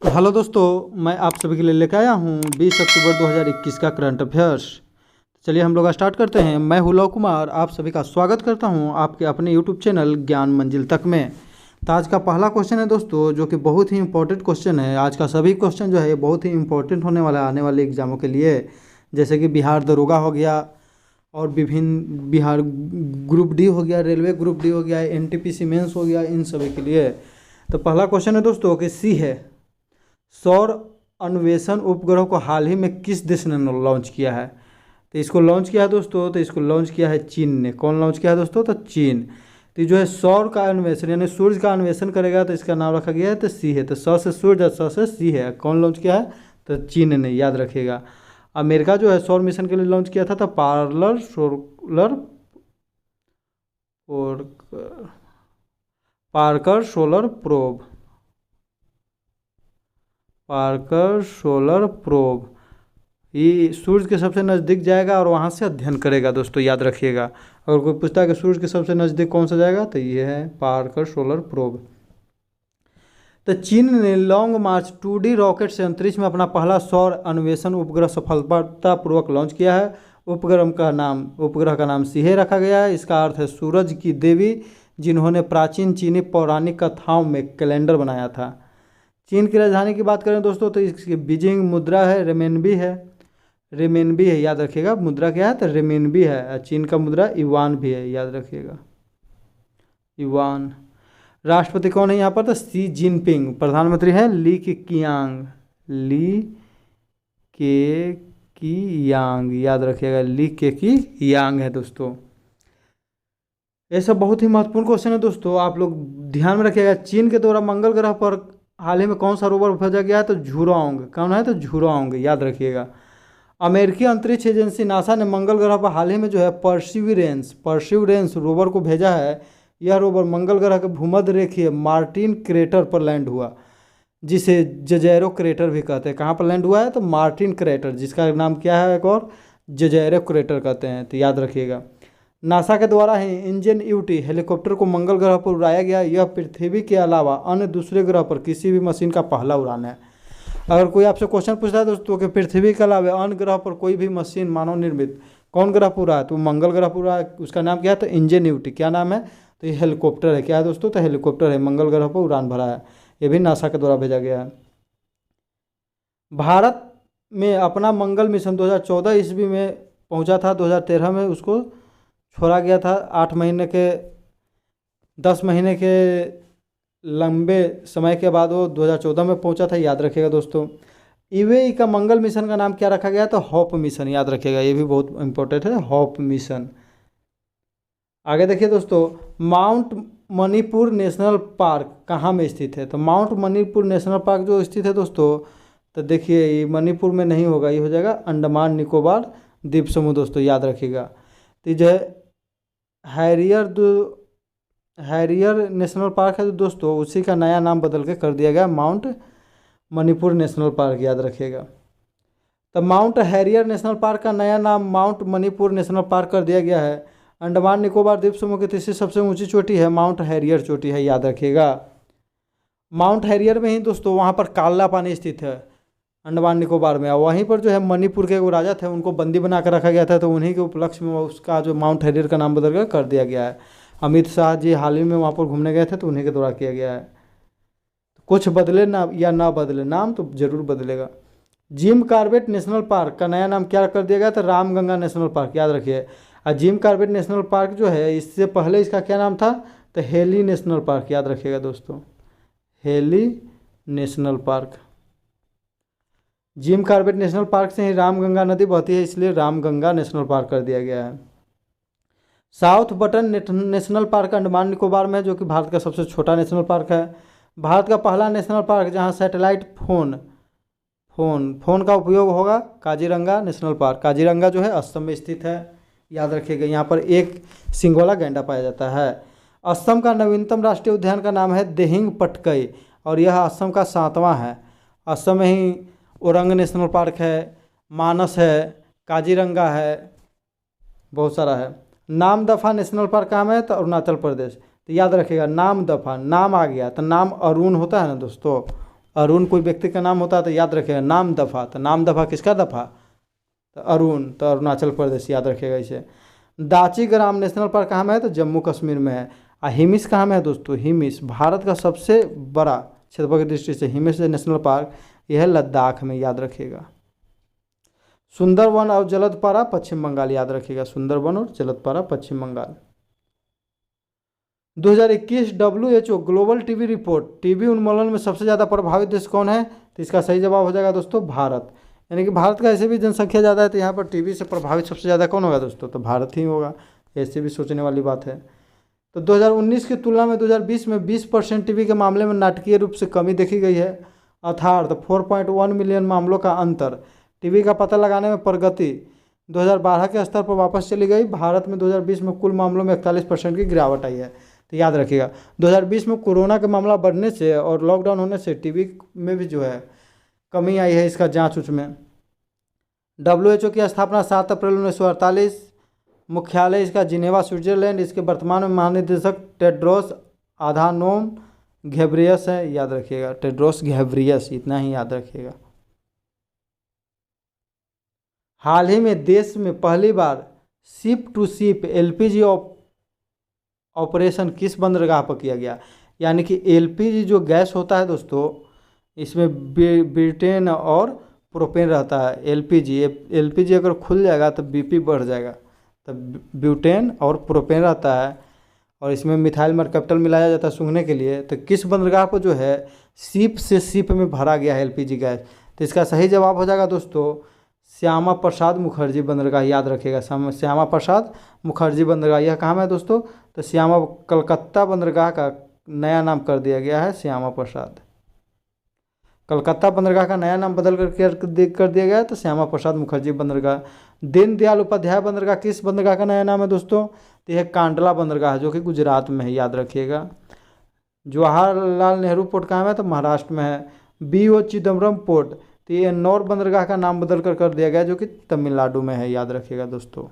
Hello दोस्तों, मैं आप सभी के लिए लेकर आया हूँ 20 अक्टूबर 2021 का करंट अफेयर्स। चलिए हम लोग स्टार्ट करते हैं। मैं हूँ लव कुमार, आप सभी का स्वागत करता हूँ आपके अपने यूट्यूब चैनल ज्ञान मंजिल तक में। तो आज का पहला क्वेश्चन है दोस्तों, जो कि बहुत ही इंपॉर्टेंट क्वेश्चन है। आज का सभी क्वेश्चन जो है बहुत ही इंपॉर्टेंट होने वाला है आने वाले एग्जामों के लिए। जैसे कि बिहार दरोगा हो गया और विभिन्न बिहार ग्रुप डी हो गया, रेलवे ग्रुप डी हो गया, एनटीपीसी मेंस हो गया, इन सभी के लिए। तो पहला क्वेश्चन है दोस्तों कि सी है, सौर अन्वेषण उपग्रह को हाल ही में किस देश ने लॉन्च किया है? तो इसको लॉन्च किया है दोस्तों, तो इसको लॉन्च किया है चीन ने। कौन लॉन्च किया है दोस्तों? तो चीन। तो जो है सौर का अन्वेषण यानी सूर्य का अन्वेषण करेगा, तो इसका नाम रखा गया है तो सी है। तो सौ से सूर्य, सौ से सी है। कौन लॉन्च किया है? तो चीन ने, याद रखिएगा। अमेरिका जो है सौर मिशन के लिए लॉन्च किया था तो और पार्कर सोलर प्रोब ये सूर्य के सबसे नज़दीक जाएगा और वहाँ से अध्ययन करेगा दोस्तों, याद रखिएगा। अगर कोई पूछता है कि सूर्य के सबसे नज़दीक कौन सा जाएगा, तो ये है पार्कर सोलर प्रोब। तो चीन ने लॉन्ग मार्च 2D रॉकेट से अंतरिक्ष में अपना पहला सौर अन्वेषण उपग्रह सफलतापूर्वक लॉन्च किया है। उपग्रह का नाम सीहे रखा गया है। इसका अर्थ है सूरज की देवी, जिन्होंने प्राचीन चीनी पौराणिक कथाओं में कैलेंडर बनाया था। चीन की राजधानी की बात करें दोस्तों, तो इसकी बीजिंग मुद्रा है, रेमेनबी है, याद रखिएगा। मुद्रा क्या है? तो रेमेनबी है। चीन का मुद्रा युआन भी है, याद रखिएगा, युआन। राष्ट्रपति कौन है यहाँ पर? तो शी जिनपिंग। प्रधानमंत्री है ली केकियांग, याद रखिएगा, ली केकियांग है दोस्तों। ये सब बहुत ही महत्वपूर्ण क्वेश्चन है दोस्तों, आप लोग ध्यान में रखिएगा। चीन के द्वारा मंगल ग्रह पर हाल ही में कौन सा रोवर भेजा गया है? तो झुरॉन्ग। कौन है? तो झुरॉन्ग, याद रखिएगा। अमेरिकी अंतरिक्ष एजेंसी नासा ने मंगल ग्रह पर हाल ही में जो है परसिवरेंस रोवर को भेजा है। यह रोवर मंगल ग्रह के भूमध्य रेखीय मार्टिन क्रेटर पर लैंड हुआ, जिसे जजैरो क्रेटर भी कहते हैं। कहाँ पर लैंड हुआ है? तो मार्टिन क्रेटर, जिसका नाम क्या है एक और? जजैरो क्रेटर कहते हैं, तो याद रखिएगा। नासा के द्वारा ही इंजेन्यूटी हेलीकॉप्टर को मंगल ग्रह पर उड़ाया गया। यह पृथ्वी के अलावा अन्य दूसरे ग्रह पर किसी भी मशीन का पहला उड़ान है। अगर कोई आपसे क्वेश्चन पूछता है दोस्तों कि पृथ्वी के अलावा अन्य ग्रह पर कोई भी मशीन मानव निर्मित कौन ग्रह पर उड़ा है, तो मंगल ग्रह पर उड़ा है। उसका नाम क्या है? तो इंजेन्यूटी। क्या नाम है? तो ये हेलीकॉप्टर है। क्या है दोस्तों? तो हेलीकॉप्टर है, मंगल ग्रह पर उड़ान भरा है। ये भी नासा के द्वारा भेजा गया है। भारत में अपना मंगल मिशन 2014 ईस्वी में पहुंचा था। 2013 में उसको छोड़ा गया था। 10 महीने के लंबे समय के बाद वो 2014 में पहुंचा था, याद रखिएगा दोस्तों। यूएई का मंगल मिशन का नाम क्या रखा गया? तो हॉप मिशन, याद रखिएगा। ये भी बहुत इंपॉर्टेंट है, हॉप मिशन। आगे देखिए दोस्तों, माउंट मणिपुर नेशनल पार्क कहाँ में स्थित है? तो माउंट मणिपुर नेशनल पार्क जो स्थित है दोस्तों, तो देखिए ये मणिपुर में नहीं होगा, ये हो जाएगा अंडमान निकोबार द्वीप समूह दोस्तों, याद रखिएगा। तो जो है हैरियर नेशनल पार्क है तो दोस्तों, उसी का नया नाम बदल के कर दिया गया माउंट मणिपुर नेशनल पार्क, याद रखिएगा। तो माउंट हैरियर नेशनल पार्क का नया नाम माउंट मणिपुर नेशनल पार्क कर दिया गया है। अंडमान निकोबार द्वीप समूह की तीसरी सबसे ऊंची चोटी है माउंट हैरियर चोटी है, याद रखिएगा। माउंट हैरियर में ही दोस्तों वहाँ पर काला पानी स्थित है अंडमान निकोबार में। वहीं पर जो है मणिपुर के वो राजा थे, उनको बंदी बना कर रखा गया था, तो उन्हीं के उपलक्ष्य में उसका जो माउंट हैरियर का नाम बदल कर दिया गया है। अमित शाह जी हाल ही में वहाँ पर घूमने गए थे, तो उन्हीं के द्वारा किया गया है। कुछ बदले ना या ना बदले, नाम तो जरूर बदलेगा। जिम कॉर्बेट नेशनल पार्क का नया नाम क्या कर दिया गया? तो रामगंगा नेशनल पार्क, याद रखिए। और जिम कॉर्बेट नेशनल पार्क जो है, इससे पहले इसका क्या नाम था? तो हेली नेशनल पार्क, याद रखिएगा दोस्तों, heli national park. Jim Corbett national park से ही रामगंगा नदी बहती है, इसलिए रामगंगा नेशनल पार्क कर दिया गया है। South button national park Andaman Nicobar में, जो कि भारत का सबसे छोटा नेशनल पार्क है। भारत का पहला नेशनल पार्क जहां सैटेलाइट फोन का उपयोग होगा, काजीरंगा नेशनल पार्क। काजीरंगा जो है असम में स्थित है, याद रखिएगा। यहाँ पर एक सींग वाला गैंडा पाया जाता है। असम का नवीनतम राष्ट्रीय उद्यान का नाम है देहिंग पटकई, और यह असम का 7वां है। असम में ही ओरंग नेशनल पार्क है, मानस है, काजीरंगा है, बहुत सारा है। नामदफा नेशनल पार्क कहाँ में है? तो अरुणाचल प्रदेश। तो याद रखिएगा, नामदफा, नाम आ गया तो नाम अरुण होता है ना दोस्तों, अरुण कोई व्यक्ति का नाम होता है तो याद रखिएगा नाम दफ़ा, तो नाम दफ़ा किसका दफ़ा, तो अरुण, तो अरुणाचल प्रदेश याद रखिएगा इसे। दाची ग्राम नेशनल पार्क कहाँ में है, तो जम्मू कश्मीर में है। हिमिस कहाँ में है दोस्तों, हिमिस भारत का सबसे बड़ा क्षेत्रफल की दृष्टि से हिमिस नेशनल पार्क यह है लद्दाख में, याद रखिएगा। सुंदरवन और जलदपारा पश्चिम बंगाल, याद रखिएगा सुंदरवन और Jaldapara Paschim Bangal. 2021 WHO global TB report, TB उन्मूलन में सबसे ज़्यादा प्रभावित देश कौन है, तो इसका सही जवाब हो जाएगा दोस्तों भारत। यानी कि भारत का ऐसे भी जनसंख्या ज़्यादा है तो यहाँ पर टीबी से प्रभावित सबसे ज़्यादा कौन होगा दोस्तों, तो भारत ही होगा। ऐसे भी सोचने वाली बात है। तो 2019 की तुलना में 2020 में 20% टीबी के मामले में नाटकीय रूप से कमी देखी गई है, अर्थात 4.1 मिलियन मामलों का अंतर। टीबी का पता लगाने में प्रगति 2012 के स्तर पर वापस चली गई। भारत में 2020 में कुल मामलों में 41% की गिरावट आई है। तो याद रखिएगा 2020 में कोरोना का मामला बढ़ने से और लॉकडाउन होने से टीबी में भी जो है कमी आई है इसका जांच उच में। WHO की स्थापना 7 अप्रैल 1948, मुख्यालय इसका जिनेवा स्विट्जरलैंड। इसके वर्तमान में महानिदेशक टेड्रोस अधानोम घेब्रियस है, याद रखिएगा टेड्रोस घेब्रियस, इतना ही याद रखिएगा। हाल ही में देश में पहली बार ship to ship LPG operation किस बंदरगाह पर किया गया, यानी कि LPG जो गैस होता है दोस्तों इसमें ब्यूटेन और प्रोपेन रहता है। LPG अगर खुल जाएगा तो BP बढ़ जाएगा, तो ब्यूटेन और प्रोपेन रहता है और इसमें मिथाइल मरकप्टल मिलाया जाता है सूंघने के लिए। तो किस बंदरगाह पर जो है शिप से शिप में भरा गया है LPG गैस, तो इसका सही जवाब हो जाएगा दोस्तों श्यामा प्रसाद मुखर्जी बंदरगाह, याद रखिएगा श्यामा प्रसाद मुखर्जी बंदरगाह। यह कहाँ में है दोस्तों, तो श्यामा कलकत्ता बंदरगाह का नया नाम कर दिया गया है श्यामा प्रसाद। कलकत्ता बंदरगाह का नया नाम बदल कर दिया गया है तो श्यामा प्रसाद मुखर्जी बंदरगाह। दीनदयाल उपाध्याय बंदरगाह किस बंदरगाह का नया नाम है दोस्तों, तो यह कांडला बंदरगाह जो कि गुजरात में है, याद रखिएगा। जवाहरलाल नेहरू पोर्ट कहाँ में है, तो महाराष्ट्र में है। BO चिदम्बरम पोर्ट, तो ये एन्नौर बंदरगाह का नाम बदल कर दिया गया जो कि तमिलनाडु में है, याद रखिएगा दोस्तों।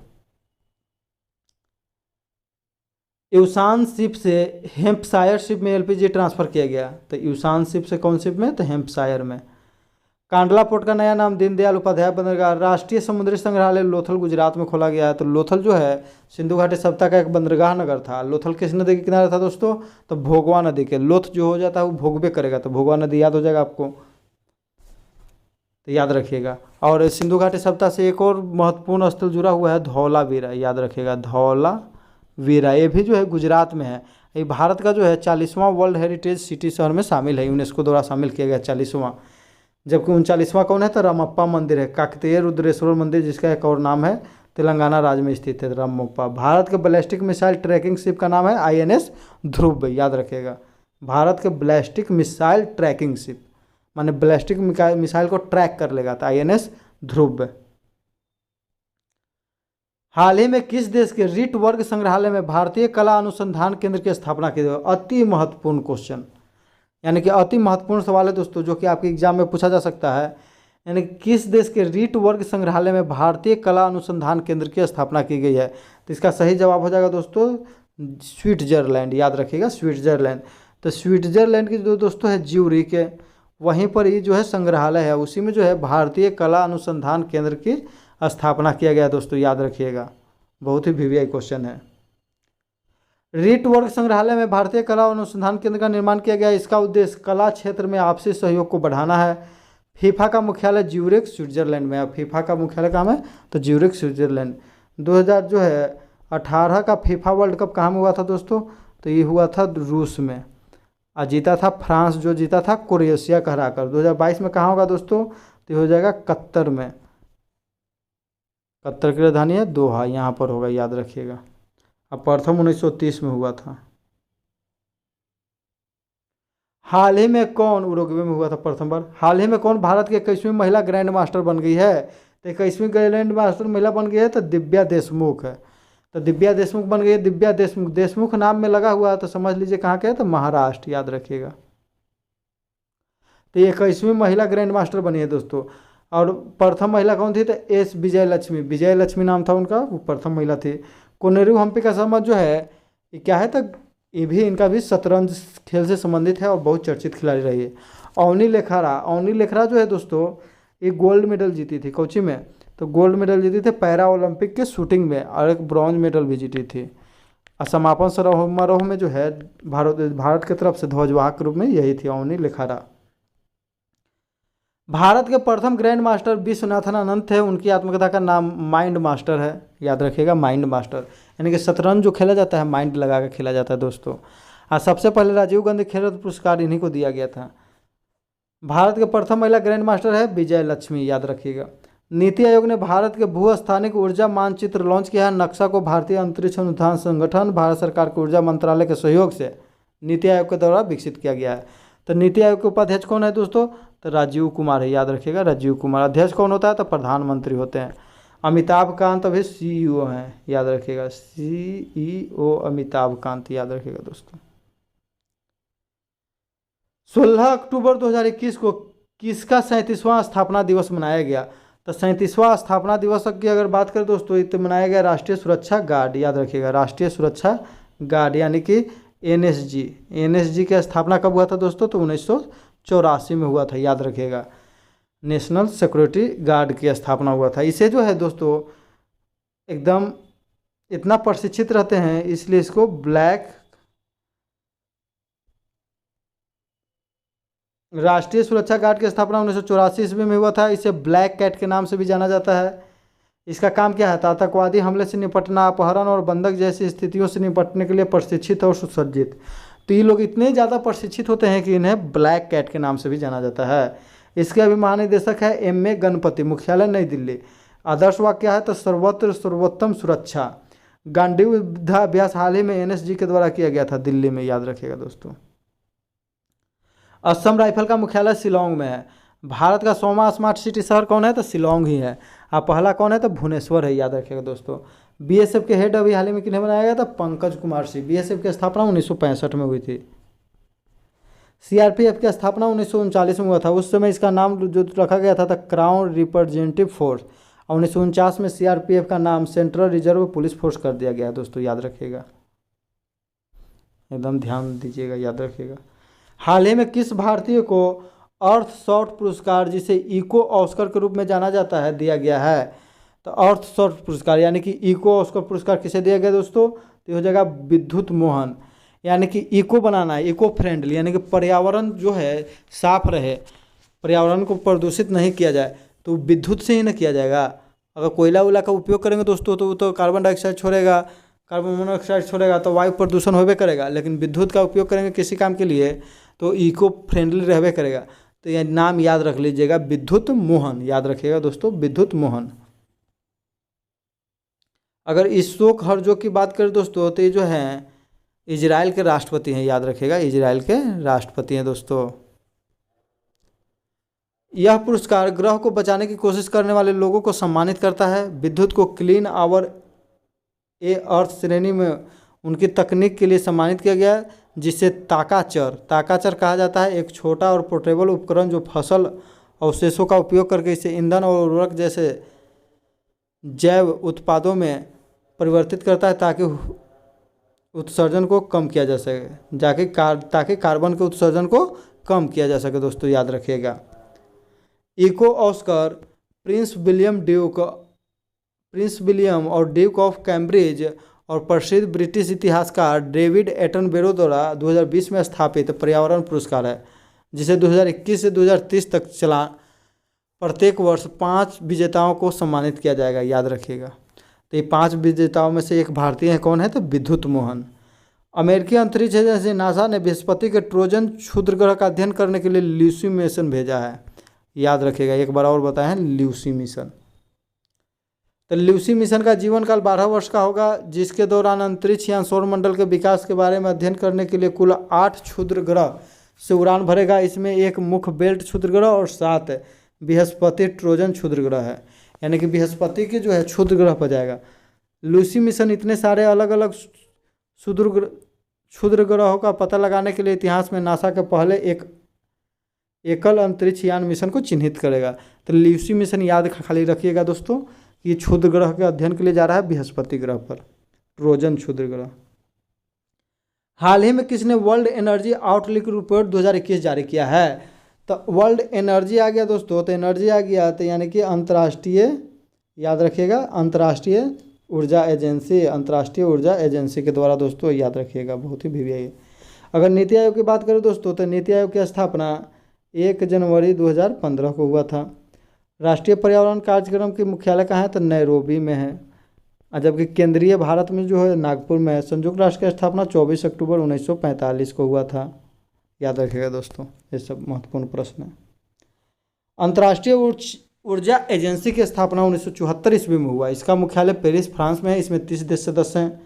यूसान शिप से हेम्पशायर शिप में LPG ट्रांसफ़र किया गया, तो यूसान शिप से कौन शिप में, तो हेम्पशायर में। कांडला पोर्ट का नया नाम दीनदयाल उपाध्याय बंदरगाह। राष्ट्रीय समुद्री संग्रहालय लोथल गुजरात में खोला गया है, तो लोथल जो है सिंधु घाटी सभ्यता का एक बंदरगाह नगर था। लोथल किस नदी के किनारे था दोस्तों, तो भोगवा नदी के। लोथ जो हो जाता है वो भोगबे करेगा, तो भोगवा नदी याद हो जाएगा आपको, तो याद रखिएगा। और सिंधु घाटी सभ्यता से एक और महत्वपूर्ण स्थल जुड़ा हुआ है धौलावीरा, याद रखिएगा धौलावीरा, ये भी जो है गुजरात में है। ये भारत का जो है 40वां वर्ल्ड हेरिटेज सिटी शहर में शामिल है, यूनेस्को द्वारा शामिल किया गया 40वां। जबकि 39वां कौन है, तो रामप्पा मंदिर है, काकतीय रुद्रेश्वर मंदिर जिसका एक और नाम है, तेलंगाना राज्य में स्थित है रामप्पा। भारत के बैलिस्टिक मिसाइल ट्रैकिंग शिप का नाम है INS ध्रुव, याद रखिएगा भारत के बैलिस्टिक मिसाइल ट्रैकिंग शिप, माने बैलिस्टिक मिसाइल को ट्रैक कर लेगा, तो INS ध्रुव। हाल ही में किस देश के रिट वर्ग संग्रहालय में भारतीय कला अनुसंधान केंद्र की स्थापना की गई, अति महत्वपूर्ण क्वेश्चन, यानी कि अति महत्वपूर्ण सवाल है दोस्तों जो कि आपके एग्जाम में पूछा जा सकता है। यानी किस देश के रिट वर्ग संग्रहालय में भारतीय कला अनुसंधान केंद्र की स्थापना की गई है, तो इसका सही जवाब हो जाएगा दोस्तों स्विट्जरलैंड, याद रखिएगा स्विट्जरलैंड। तो स्विट्जरलैंड की जो दोस्तों है ज्यूरिख के, वहीं पर ही जो है संग्रहालय है, उसी में जो है भारतीय कला अनुसंधान केंद्र की स्थापना किया गया दोस्तों, याद रखिएगा। बहुत ही VVI क्वेश्चन है। रिट वर्ग संग्रहालय में भारतीय कला अनुसंधान केंद्र का निर्माण किया गया। इसका उद्देश्य कला क्षेत्र में आपसी सहयोग को बढ़ाना है। फीफा का मुख्यालय ज्यूरिख स्विट्जरलैंड में है। फीफा का मुख्यालय कहाँ है, तो ज्यूरिख स्विट्जरलैंड। 2018 का फीफा वर्ल्ड कप कहाँ में हुआ था दोस्तों, तो ये हुआ था रूस में, और जीता था फ्रांस, जो जीता था क्रोएशिया को हराकर। 2022 में कहाँ होगा दोस्तों, तो ये हो जाएगा कतर में। कतर की राजधानी है दोहा, यहाँ पर होगा, याद रखिएगा। अब प्रथम 1930 में हुआ था। हाल ही में कौन, उरुग्वे में हुआ था प्रथम बार। हाल ही में कौन भारत की 21वीं महिला ग्रैंड मास्टर बन गई है, तो 21वीं ग्रैंड मास्टर महिला बन गई है तो दिव्या देशमुख है। तो दिव्या देशमुख बन गई है। दिव्या देशमुख नाम में लगा हुआ है तो समझ लीजिए कहाँ के है, तो महाराष्ट्र, याद रखिएगा। तो ये 21वीं महिला ग्रैंड मास्टर बनी है दोस्तों। और प्रथम महिला कौन थी, तो S विजयलक्ष्मी नाम था उनका, वो प्रथम महिला थी। कोनेरू हम्पी का समाज जो है ये क्या है, तो ये भी इनका भी शतरंज खेल से संबंधित है और बहुत चर्चित खिलाड़ी रही है। अवनी लेखरा जो है दोस्तों, एक गोल्ड मेडल जीती थी कोची में, तो गोल्ड मेडल जीती थी पैरा ओलंपिक के शूटिंग में, और एक ब्रॉन्ज मेडल भी जीती थी। और समापन समारोह में जो है भारत की तरफ से ध्वजवाहक के रूप में यही थी अवनी लेखारा। भारत के प्रथम ग्रैंड मास्टर विश्वनाथन आनंद थे, उनकी आत्मकथा का नाम माइंड मास्टर है, याद रखिएगा माइंड मास्टर, यानी कि शतरंज जो खेला जाता है माइंड लगा के खेला जाता है दोस्तों। और सबसे पहले राजीव गांधी खेल रत्न पुरस्कार इन्हीं को दिया गया था। भारत के प्रथम महिला ग्रैंड मास्टर है विजय लक्ष्मी, याद रखिएगा। नीति आयोग ने भारत के भू स्थानिक ऊर्जा मानचित्र लॉन्च किया है। नक्शा को भारतीय अंतरिक्ष अनुसंधान संगठन, भारत सरकार के ऊर्जा मंत्रालय के सहयोग से नीति आयोग के द्वारा विकसित किया गया है। तो नीति आयोग के उपाध्यक्ष कौन है दोस्तों? तो राजीव कुमार है, याद रखिएगा राजीव कुमार। अध्यक्ष कौन होता है? तो प्रधानमंत्री होते हैं। अमिताभ कांत अभी सीईओ हैं, याद रखिएगा सीईओ अमिताभ कांत, याद रखिएगा दोस्तों। 16 अक्टूबर 2021 को किसका 37वां स्थापना दिवस मनाया गया? तो 37वां स्थापना दिवस की अगर बात करें दोस्तों, तो मनाया गया राष्ट्रीय सुरक्षा गार्ड, याद रखिएगा राष्ट्रीय सुरक्षा गार्ड यानी कि एनएसजी। एनएसजी की स्थापना कब हुआ था दोस्तों? तो 1984 में हुआ था, याद रखिएगा। नेशनल सिक्योरिटी गार्ड की स्थापना हुआ था। इसे जो है दोस्तों एकदम इतना प्रशिक्षित रहते हैं, इसलिए इसको ब्लैक राष्ट्रीय सुरक्षा गार्ड की स्थापना 1984 ईस्वी में हुआ था। इसे ब्लैक कैट के नाम से भी जाना जाता है। इसका काम क्या है? आतंकवादी हमले से निपटना, अपहरण और बंधक जैसी स्थितियों से निपटने के लिए प्रशिक्षित और सुसज्जित। तो ये लोग इतने ज़्यादा प्रशिक्षित होते हैं कि इन्हें ब्लैक कैट के नाम से भी जाना जाता है। इसके अभी महानिदेशक है एम ए गणपति, मुख्यालय नई दिल्ली। आदर्श वाक्य क्या है? तो सर्वत्र सर्वोत्तम सुरक्षा। गांधी युद्धाभ्यास हाल ही में एनएसजी के द्वारा किया गया था दिल्ली में, याद रखिएगा दोस्तों। असम राइफल का मुख्यालय शिलोंग में है। भारत का 100वां स्मार्ट सिटी शहर कौन है? तो शिलोंग ही है। और पहला कौन है? तो भुवनेश्वर है, याद रखिएगा दोस्तों। बीएसएफ के हेड अभी हाल ही में किन्हें बनाया गया था? पंकज कुमार सिंह। बीएसएफ की स्थापना 1965 में हुई थी। सीआरपीएफ की स्थापना 1939 में हुआ था। उस समय इसका नाम जो रखा गया था क्राउन रिप्रेजेंटेटिव फोर्स। 1949 में सीआरपीएफ का नाम सेंट्रल रिजर्व पुलिस फोर्स कर दिया गया दोस्तों, याद रखिएगा, एकदम ध्यान दीजिएगा, याद रखिएगा। हाल ही में किस भारतीय को अर्थ शॉट पुरस्कार, जिसे इको ऑस्कर के रूप में जाना जाता है, दिया गया है? तो अर्थ शॉट पुरस्कार यानी कि इको ऑस्कर पुरस्कार किसे दिया गया दोस्तों? तो हो जाएगा विद्युत मोहन, यानी कि इको बनाना है, इको फ्रेंडली, यानी कि पर्यावरण जो है साफ रहे, पर्यावरण को प्रदूषित नहीं किया जाए, तो विद्युत से ही ना किया जाएगा। अगर कोयला वोला का उपयोग करेंगे दोस्तों तो वो तो कार्बन डाइऑक्साइड छोड़ेगा, कार्बन मोनोऑक्साइड छोड़ेगा, तो वायु प्रदूषण होबे करेगा। लेकिन विद्युत का उपयोग करेंगे किसी काम के लिए तो इको फ्रेंडली रहबे करेगा। तो यह नाम याद रख लीजिएगा, विद्युत मोहन, याद रखिएगा दोस्तों, विद्युत मोहन। अगर इशोक हर्जोग की बात करें दोस्तों, तो ये जो हैं इजराइल के राष्ट्रपति हैं, याद रखिएगा इजराइल के राष्ट्रपति हैं दोस्तों। यह पुरस्कार ग्रह को बचाने की कोशिश करने वाले लोगों को सम्मानित करता है। विद्युत को क्लीन आवर ए अर्थ श्रेणी में उनकी तकनीक के लिए सम्मानित किया गया, जिसे ताकाचर कहा जाता है। एक छोटा और पोर्टेबल उपकरण जो फसल अवशेषों का उपयोग करके इसे ईंधन और उर्वरक जैसे जैव उत्पादों में परिवर्तित करता है, ताकि उत्सर्जन को कम किया जा सके, ताकि कार्बन के उत्सर्जन को कम किया जा सके दोस्तों, याद रखिएगा। इको ऑस्कर प्रिंस विलियम और ड्यूक ऑफ कैम्ब्रिज और प्रसिद्ध ब्रिटिश इतिहासकार डेविड एटनबरो द्वारा 2020 में स्थापित पर्यावरण पुरस्कार है, जिसे 2021 से 2030 तक चला प्रत्येक वर्ष 5 विजेताओं को सम्मानित किया जाएगा, याद रखिएगा। तो ये 5 विजेताओं में से एक भारतीय है, कौन है? तो विद्युत मोहन। अमेरिकी अंतरिक्ष एजेंसी नासा ने बृहस्पति के ट्रोजन क्षुद्र ग्रह का अध्ययन करने के लिए ल्यूसी मिशन भेजा है, याद रखिएगा। एक बार और बताएं, ल्यूसी मिशन। तो ल्यूसी मिशन का जीवन काल 12 वर्ष का होगा, जिसके दौरान अंतरिक्ष या सौरमंडल के विकास के बारे में अध्ययन करने के लिए कुल 8 क्षुद्र ग्रह से उड़ान भरेगा। इसमें एक मुख्य बेल्ट क्षुद्र ग्रह और 7 बृहस्पति ट्रोजन क्षुद्र ग्रह है, यानी कि बृहस्पति के जो है क्षुद्र ग्रह पर जाएगा। ल्यूसी मिशन इतने सारे अलग अलग क्षुद्र ग्रहों का पता लगाने के लिए इतिहास में नासा के पहले एक एकल अंतरिक्ष यान मिशन को चिन्हित करेगा। तो ल्यूसी मिशन याद खाली रखिएगा दोस्तों कि क्षुद्र ग्रह के अध्ययन के लिए जा रहा है बृहस्पति ग्रह पर, ट्रोजन क्षुद्र ग्रह। हाल ही में किसने वर्ल्ड एनर्जी आउटलुक रिपोर्ट 2021 जारी किया है? तो वर्ल्ड एनर्जी आ गया दोस्तों, तो एनर्जी आ गया तो यानी कि अंतर्राष्ट्रीय, याद रखिएगा अंतर्राष्ट्रीय ऊर्जा एजेंसी, अंतर्राष्ट्रीय ऊर्जा एजेंसी के द्वारा दोस्तों, याद रखिएगा बहुत ही वीवीआई। अगर नीति आयोग की बात करें दोस्तों, तो नीति आयोग की स्थापना 1 जनवरी 2015 को हुआ था। राष्ट्रीय पर्यावरण कार्यक्रम की मुख्यालय कहाँ है, तो नैरोबी में है, और जबकि केंद्रीय भारत में जो है नागपुर में है। संयुक्त राष्ट्र की स्थापना 24 अक्टूबर 1945 को हुआ था, याद रखिएगा दोस्तों, ये सब महत्वपूर्ण प्रश्न है। अंतर्राष्ट्रीय ऊर्जा एजेंसी की स्थापना 1974 ईस्वी में हुआ। इसका मुख्यालय पेरिस फ्रांस में है। इसमें 30 देश सदस्य हैं।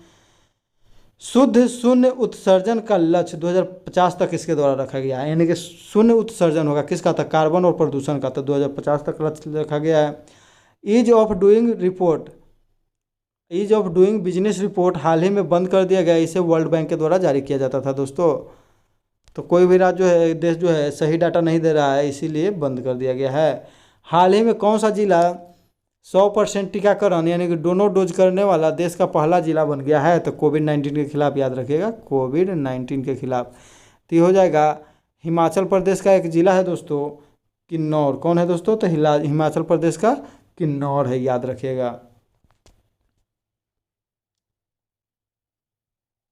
शुद्ध शून्य उत्सर्जन का लक्ष्य 2050 तक इसके द्वारा रखा गया है, यानी कि शून्य उत्सर्जन होगा किसका, था कार्बन और प्रदूषण का, तो 2050 तक लक्ष्य रखा गया है। Ease of doing report, ease of doing business report हाल ही में बंद कर दिया गया। इसे वर्ल्ड बैंक के द्वारा जारी किया जाता था दोस्तों। तो कोई भी राज्य जो है, देश जो है सही डाटा नहीं दे रहा है, इसीलिए बंद कर दिया गया है। हाल ही में कौन सा जिला 100% टीकाकरण यानी कि दोनों डोज करने वाला देश का पहला जिला बन गया है, तो कोविड-19 के खिलाफ, याद रखिएगा कोविड-19 के खिलाफ। तो ये हो जाएगा हिमाचल प्रदेश का एक जिला है दोस्तों, किन्नौर। कौन है दोस्तों, तो हिमाचल प्रदेश का किन्नौर है, याद रखिएगा।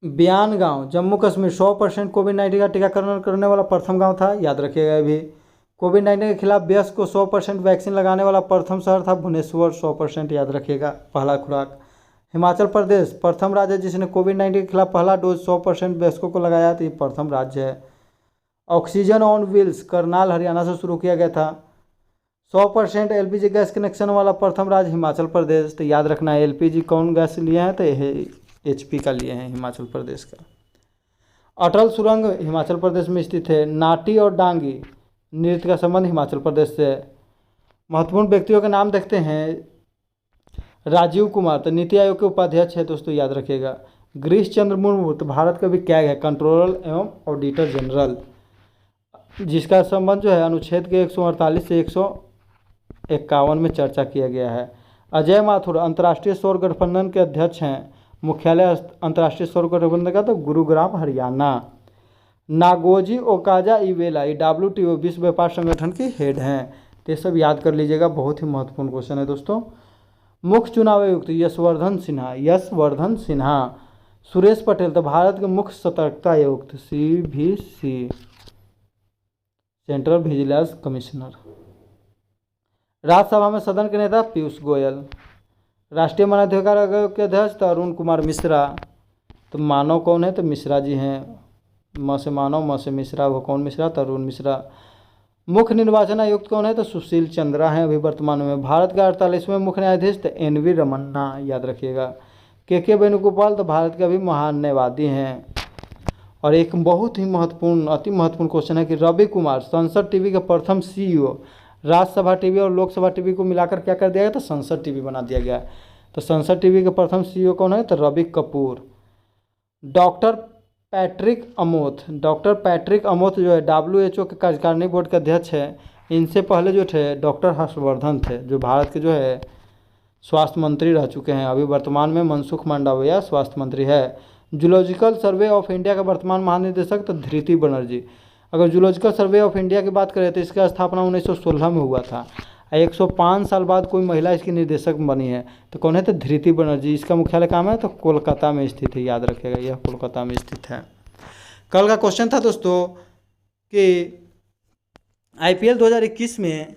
बयान गांव जम्मू कश्मीर 100% कोविड-19 का टीकाकरण करने वाला प्रथम गांव था, याद रखिएगा। अभी कोविड-19 के खिलाफ वयस्क को 100% वैक्सीन लगाने वाला प्रथम शहर था भुवनेश्वर, 100%, याद रखिएगा, पहला खुराक। हिमाचल प्रदेश प्रथम राज्य है जिसने कोविड-19 के खिलाफ पहला डोज 100% वयस्कों को लगाया, तो ये प्रथम राज्य है। Oxygen on wheels Karnal Haryana से शुरू किया गया था। 100% एलपीजी गैस कनेक्शन वाला प्रथम राज्य हिमाचल प्रदेश, तो याद रखना है एलपीजी कौन गैस लिए हैं, तो एचपी का लिए हैं हिमाचल प्रदेश का। अटल सुरंग हिमाचल प्रदेश में स्थित है। नाटी और डांगी नृत्य का संबंध हिमाचल प्रदेश से है। महत्वपूर्ण व्यक्तियों के नाम देखते हैं। राजीव कुमार तो नीति आयोग के उपाध्यक्ष है दोस्तों, याद रखिएगा। गिरीश चंद्र मुर्मू तो भारत का भी कैग है, कंट्रोलर एवं ऑडिटर जनरल, जिसका संबंध जो है अनुच्छेद के 148 से 151 में चर्चा किया गया है। अजय माथुर अंतर्राष्ट्रीय सौर गठबंधन के अध्यक्ष हैं। मुख्यालय अंतर्राष्ट्रीय सौर गठबंधन का तो गुरुग्राम हरियाणा। नागोजी ओकाजा इवेला ये WTO विश्व व्यापार संगठन के हेड हैं। तो ये सब याद कर लीजिएगा, बहुत ही महत्वपूर्ण क्वेश्चन है दोस्तों। मुख्य चुनाव आयुक्त यशवर्धन सिन्हा। सुरेश पटेल तो भारत के मुख्य सतर्कता आयुक्त CVC, central vigilance commissioner. Rajya Sabha में सदन के नेता पीयूष गोयल। राष्ट्रीय मानवाधिकार आयोग के अध्यक्ष अरुण कुमार मिश्रा। तो मानव कौन है, तो मिश्रा जी हैं। म से मानव, म से मिश्रा, वो कौन मिश्रा, तरुण मिश्रा। मुख्य निर्वाचन आयुक्त कौन है, तो सुशील चंद्रा हैं अभी वर्तमान में। भारत का 48वें मुख्य न्यायाधीश तो NV रमन्ना, याद रखिएगा। के वेणुगोपाल तो भारत के अभी महान न्यायवादी हैं। और एक बहुत ही महत्वपूर्ण, अति महत्वपूर्ण क्वेश्चन है कि रवि कुमार संसद टीवी के प्रथम CEO। राज्यसभा टीवी और लोकसभा टीवी को मिलाकर क्या कर दिया गया, तो संसद टीवी बना दिया गया। तो संसद टीवी के प्रथम CEO कौन है, तो रवि कपूर। डॉक्टर पैट्रिक अमोथ जो है WHO के कार्यकारिणी बोर्ड के अध्यक्ष है। इनसे पहले जो थे डॉक्टर हर्षवर्धन थे, जो भारत के जो है स्वास्थ्य मंत्री रह चुके हैं। अभी वर्तमान में मनसुख मांडविया स्वास्थ्य मंत्री है। जूलॉजिकल सर्वे ऑफ इंडिया का वर्तमान महानिदेशक तो धृति बनर्जी। अगर जूलॉजिकल सर्वे ऑफ इंडिया की बात करें तो इसका स्थापना 1916 में हुआ था। 105 साल बाद कोई महिला इसकी निर्देशक बनी है, तो कौन है, तो धृति बनर्जी। इसका मुख्यालय कहाँ है, तो कोलकाता में स्थित है, याद रखिएगा, यह कोलकाता में स्थित है। कल का क्वेश्चन था दोस्तों कि IPL 2021 में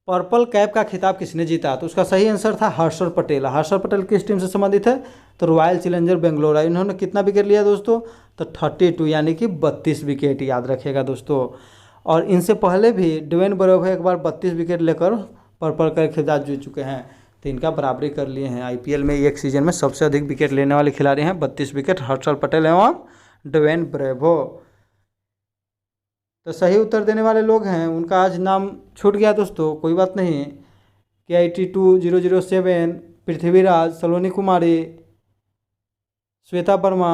पर्पल कैप का खिताब किसने जीता, तो उसका सही आंसर था हर्षल पटेल। हर्षल पटेल किस टीम से संबंधित है, तो रॉयल चैलेंजर बेंगलोर। इन्होंने कितना विकेट लिया दोस्तों, तो 32 यानी कि 32 विकेट, याद रखिएगा दोस्तों। और इनसे पहले भी ड्वेन ब्रेवो एक बार 32 विकेट लेकर पर्पल कैप खिताब जीत चुके हैं, तो इनका बराबरी कर लिए हैं। IPL में एक सीजन में सबसे अधिक विकेट लेने वाले खिलाड़ी हैं, 32 विकेट, हर्षल पटेल एवं ड्वेन ब्रेवो। तो सही उत्तर देने वाले लोग हैं, उनका आज नाम छूट गया दोस्तों, कोई बात नहीं। KIT2007 पृथ्वीराज, सलोनी कुमारी, श्वेता वर्मा,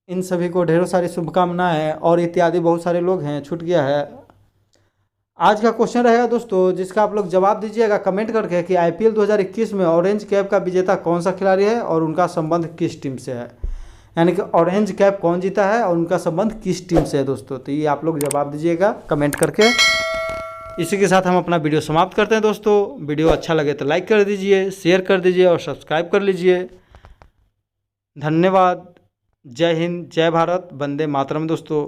इन सभी को ढेरों सारी शुभकामनाएं, और इत्यादि बहुत सारे लोग हैं, छूट गया है। आज का क्वेश्चन रहेगा दोस्तों, जिसका आप लोग जवाब दीजिएगा कमेंट करके कि IPL 2021 में ऑरेंज कैप का विजेता कौन सा खिलाड़ी है और उनका संबंध किस टीम से है। यानी कि ऑरेंज कैप कौन जीता है और उनका संबंध किस टीम से है दोस्तों। तो ये आप लोग जवाब दीजिएगा कमेंट करके। इसी के साथ हम अपना वीडियो समाप्त करते हैं दोस्तों। वीडियो अच्छा लगे तो लाइक कर दीजिए, शेयर कर दीजिए और सब्सक्राइब कर लीजिए। धन्यवाद। जय हिंद, जय भारत, वंदे मातरम दोस्तों।